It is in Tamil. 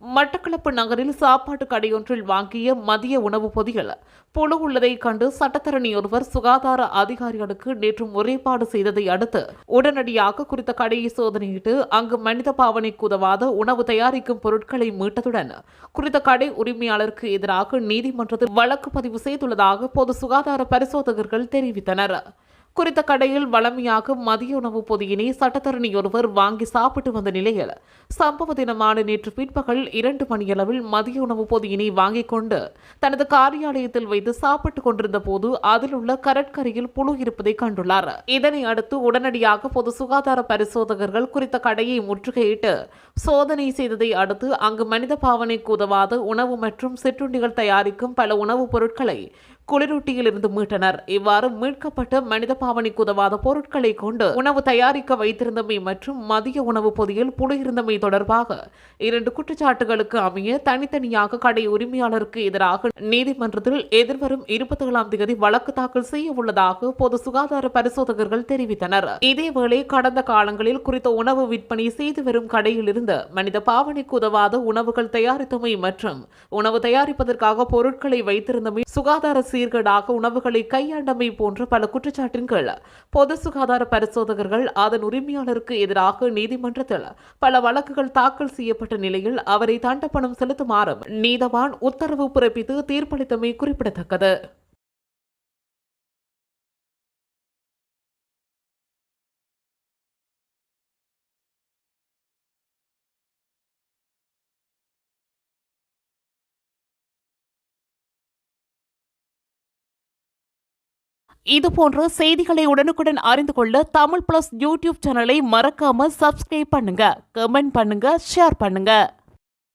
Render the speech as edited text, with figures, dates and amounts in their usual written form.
மட்டக்களப்பு நகரில் சாப்பாட்டு கடையொன்றில் வாங்கிய மதிய உணவுப் பொதியில் புழு உள்ளதைக் கண்டு சட்டத்தரணி ஒருவர் சுகாதார அதிகாரிகளுக்கு நேற்று முறைப்பாடு செய்ததை அடுத்து உடனடியாக குறித்த கடையை சோதனையிட்டு அங்கு மனித பாவனைக்கு உதவாத உணவு தயாரிக்கும் பொருட்களை மீட்டதுடன் குறித்த கடை உரிமையாளருக்கு எதிராக நீதிமன்றத்தில் வழக்கு பதிவு செய்துள்ளதாக பொது சுகாதார பரிசோதகர்கள் தெரிவித்தனர். குறித்த கடையில் வளமையாக மதிய உணவு பொதியினை சட்டத்தரணி ஒருவர் வாங்கி சாப்பிட்டு வந்த நிலையில் சம்பவ தினமான நேற்று பிற்பகல் 2 மணியளவில் மதிய உணவு பொதியினை வாங்கிக் கொண்டு தனது காரியாலயத்தில் வைத்து சாப்பிட்டுக் கொண்டிருந்த போது அதில் உள்ள கடற்கரையில் புழு இருப்பதை கண்டுள்ளார். இதனை அடுத்து உடனடியாக பொது சுகாதார பரிசோதகர்கள் குறித்த கடையை முற்றுகையிட்டு சோதனை செய்ததை அடுத்து அங்கு மனித பாவனைக்கு உதவாத உணவு மற்றும் சிற்றுண்டிகள் தயாரிக்கும் பல உணவுப் பொருட்களை குளிரூட்டியில் இருந்து மீட்டனர். இவ்வாறு மீட்கப்பட்ட மனித பாவனைக்கு உதவாத பொருட்களை கொண்டு உணவு தயாரிக்க வைத்திருந்தமை மற்றும் மதிய உணவு பொதியில் புழு இருந்தமை தொடர்பாக 2 குற்றச்சாட்டுகளுக்கு அமைய தனித்தனியாக கடை உரிமையாளருக்கு எதிராக நீதிமன்றத்தில் எதிர்வரும் 27ஆம் தேதி வழக்கு தாக்கல் செய்ய உள்ளதாக பொது சுகாதார பரிசோதகர்கள் தெரிவித்தனர். இதேவேளை கடந்த காலங்களில் குறித்த உணவு விற்பனை செய்து வரும் கடையில் இருந்து மனித பாவனைக்கு உதவாத உணவுகள் தயாரித்தமை மற்றும் உணவு தயாரிப்பதற்காக பொருட்களை வைத்திருந்தமை சுகாதார சீர்கேடாக உணவுகளை கையாண்டமை போன்ற பல குற்றச்சாட்டின் கீழ் பொது சுகாதார பரிசோதகர்கள் அதன் உரிமையாளருக்கு எதிராக நீதிமன்றத்தில் பல வழக்குகள் தாக்கல் செய்யப்பட்ட நிலையில் அவரை தண்டப்பணம் செலுத்துமாறு நீதவான் உத்தரவு பிறப்பித்து தீர்ப்பளித்தமை குறிப்பிடத்தக்கது. இதுபோன்ற செய்திகளை உடனுக்குடன் அறிந்து கொள்ள தமிழ் பிளஸ் யூடியூப் சேனலை மறக்காம சப்ஸ்கிரைப் பண்ணுங்க, கமெண்ட் பண்ணுங்க, ஷேர் பண்ணுங்க.